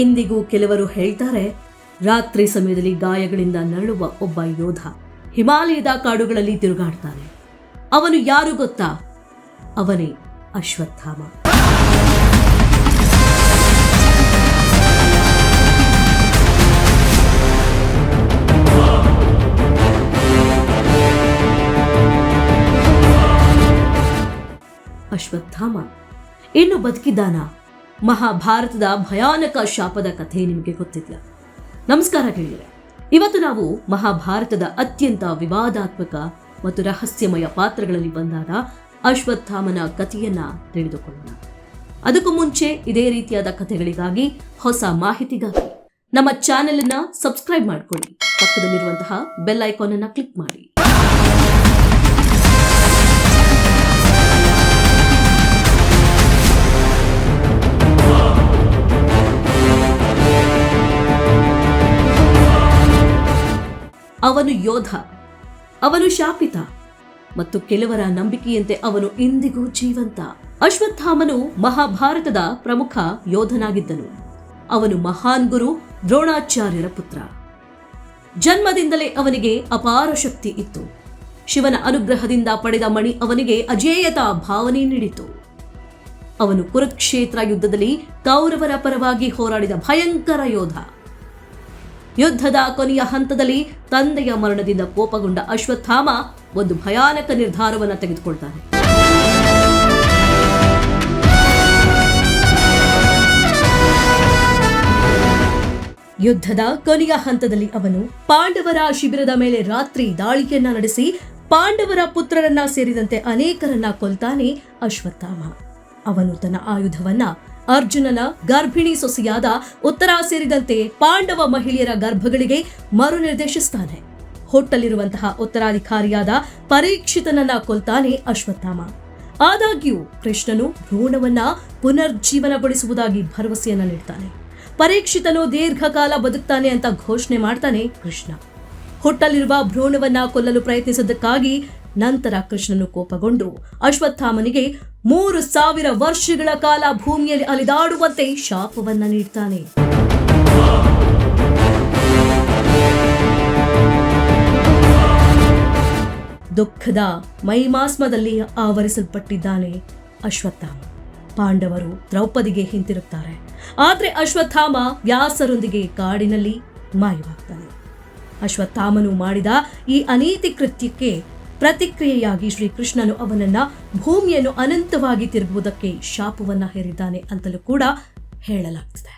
ಇಂದಿಗೂ ಕೆಲವರು ಹೇಳ್ತಾರೆ, ರಾತ್ರಿ ಸಮಯದಲ್ಲಿ ಗಾಯಗಳಿಂದ ನರಳುವ ಒಬ್ಬ ಯೋಧ ಹಿಮಾಲಯದ ಕಾಡುಗಳಲ್ಲಿ ತಿರುಗಾಡ್ತಾನೆ. ಅವನು ಯಾರು ಗೊತ್ತಾ? ಅವನೇ ಅಶ್ವತ್ಥಾಮ. ಅಶ್ವತ್ಥಾಮ ಇನ್ನು ಬದುಕಿದ್ದಾನ? ಮಹಾಭಾರತದ ಭಯಾನಕ ಶಾಪದ ಕಥೆ ನಿಮಗೆ ಗೊತ್ತಿದೆಯಾ? ನಮಸ್ಕಾರ ಗೆಳೆಯರೆ. ಇವತ್ತು ನಾವು ಮಹಾಭಾರತದ ಅತ್ಯಂತ ವಿವಾದಾತ್ಮಕ ಮತ್ತು ರಹಸ್ಯಮಯ ಪಾತ್ರಗಳಲ್ಲಿ ಬಂದಾದ ಅಶ್ವತ್ಥಾಮನ ಕಥೆಯನ್ನ ತಿಳಿದುಕೊಳ್ಳೋಣ. ಅದಕ್ಕೂ ಮುಂಚೆ ಇದೇ ರೀತಿಯಾದ ಕಥೆಗಳಿಗಾಗಿ, ಹೊಸ ಮಾಹಿತಿಗಾಗಿ ನಮ್ಮ ಚಾನೆಲ್ ಅನ್ನ ಸಬ್ಸ್ಕ್ರೈಬ್ ಮಾಡಿಕೊಳ್ಳಿ. ಪಕ್ಕದಲ್ಲಿರುವಂತಹ ಬೆಲ್ ಐಕಾನ್ ಅನ್ನ ಕ್ಲಿಕ್ ಮಾಡಿ. ಅವನು ಯೋಧ, ಅವನು ಶಾಪಿತ ಮತ್ತು ಕೆಲವರ ನಂಬಿಕೆಯಂತೆ ಅವನು ಇಂದಿಗೂ ಜೀವಂತ. ಅಶ್ವತ್ಥಾಮನು ಮಹಾಭಾರತದ ಪ್ರಮುಖ ಯೋಧನಾಗಿದ್ದನು. ಅವನು ಮಹಾನ್ ಗುರು ದ್ರೋಣಾಚಾರ್ಯರ ಪುತ್ರ. ಜನ್ಮದಿಂದಲೇ ಅವನಿಗೆ ಅಪಾರ ಶಕ್ತಿ ಇತ್ತು. ಶಿವನ ಅನುಗ್ರಹದಿಂದ ಪಡೆದ ಮಣಿ ಅವನಿಗೆ ಅಜೇಯತಾ ಭಾವನೆ ನೀಡಿತು. ಅವನು ಕುರುಕ್ಷೇತ್ರ ಯುದ್ಧದಲ್ಲಿ ಕೌರವರ ಪರವಾಗಿ ಹೋರಾಡಿದ ಭಯಂಕರ ಯೋಧ. ಯುದ್ಧದ ಕೊನೆಯ ಹಂತದಲ್ಲಿ ತಂದೆಯ ಮರಣದಿಂದ ಕೋಪಗೊಂಡ ಅಶ್ವತ್ಥಾಮ ಒಂದು ಭಯಾನಕ ನಿರ್ಧಾರವನ್ನು ತೆಗೆದುಕೊಳ್ತಾನೆ. ಯುದ್ಧದ ಕೊನೆಯ ಹಂತದಲ್ಲಿ ಅವನು ಪಾಂಡವರ ಶಿಬಿರದ ಮೇಲೆ ರಾತ್ರಿ ದಾಳಿಯನ್ನ ನಡೆಸಿ ಪಾಂಡವರ ಪುತ್ರರನ್ನ ಸೇರಿದಂತೆ ಅನೇಕರನ್ನ ಕೊಲ್ತಾನೆ ಅಶ್ವತ್ಥಾಮ. ಅವನು ತನ್ನ ಆಯುಧವನ್ನ ಅರ್ಜುನನ ಗರ್ಭಿಣಿ ಸೊಸೆಯಾದ ಉತ್ತರ ಸೇರಿದಂತೆ ಪಾಂಡವ ಮಹಿಳೆಯರ ಗರ್ಭಗಳಿಗೆ ಮರು ನಿರ್ದೇಶಿಸ್ತಾನೆ. ಹೊಟ್ಟಲಿರುವಂತಹ ಉತ್ತರಾಧಿಕಾರಿಯಾದ ಪರೀಕ್ಷಿತನನ್ನ ಕೊಲ್ತಾನೆ ಅಶ್ವತ್ಥಾಮ. ಆದಾಗ್ಯೂ ಕೃಷ್ಣನು ಭ್ರೂಣವನ್ನ ಪುನರ್ಜೀವನಗೊಳಿಸುವುದಾಗಿ ಭರವಸೆಯನ್ನ ನೀಡ್ತಾನೆ. ಪರೀಕ್ಷಿತನು ದೀರ್ಘಕಾಲ ಬದುಕ್ತಾನೆ ಅಂತ ಘೋಷಣೆ ಮಾಡ್ತಾನೆ ಕೃಷ್ಣ. ಹುಟ್ಟಲಿರುವ ಭ್ರೂಣವನ್ನ ಕೊಲ್ಲಲು ಪ್ರಯತ್ನಿಸಿದ್ದಕ್ಕಾಗಿ ನಂತರ ಕೃಷ್ಣನು ಕೋಪಗೊಂಡು ಅಶ್ವತ್ಥಾಮನಿಗೆ 3000 ವರ್ಷಗಳ ಕಾಲ ಭೂಮಿಯಲ್ಲಿ ಅಲಿದಾಡುವಂತೆ ಶಾಪವನ್ನ ನೀಡ್ತಾನೆ. ದುಃಖದ ಮೈಮಾಸ್ಮದಲ್ಲಿ ಆವರಿಸಲ್ಪಟ್ಟಿದ್ದಾನೆ ಅಶ್ವತ್ಥಾಮ. ಪಾಂಡವರು ದ್ರೌಪದಿಗೆ ಹಿಂತಿರುಗ್ತಾರೆ. ಆದ್ರೆ ಅಶ್ವತ್ಥಾಮ ವ್ಯಾಸರೊಂದಿಗೆ ಕಾಡಿನಲ್ಲಿ ಮಾಯವಾಗ್ತಾನೆ. ಅಶ್ವತ್ಥಾಮನು ಮಾಡಿದ ಈ ಅನೀತಿ ಕೃತ್ಯಕ್ಕೆ ಪ್ರತಿಕ್ರಿಯೆಯಾಗಿ ಶ್ರೀಕೃಷ್ಣನು ಅವನನ್ನ ಭೂಮಿಯನ್ನು ಅನಂತವಾಗಿ ತಿರುಗುವುದಕ್ಕೆ ಶಾಪವನ್ನ ಹೇರಿದ್ದಾನೆ ಅಂತಲೂ ಕೂಡ ಹೇಳಲಾಗ್ತದೆ.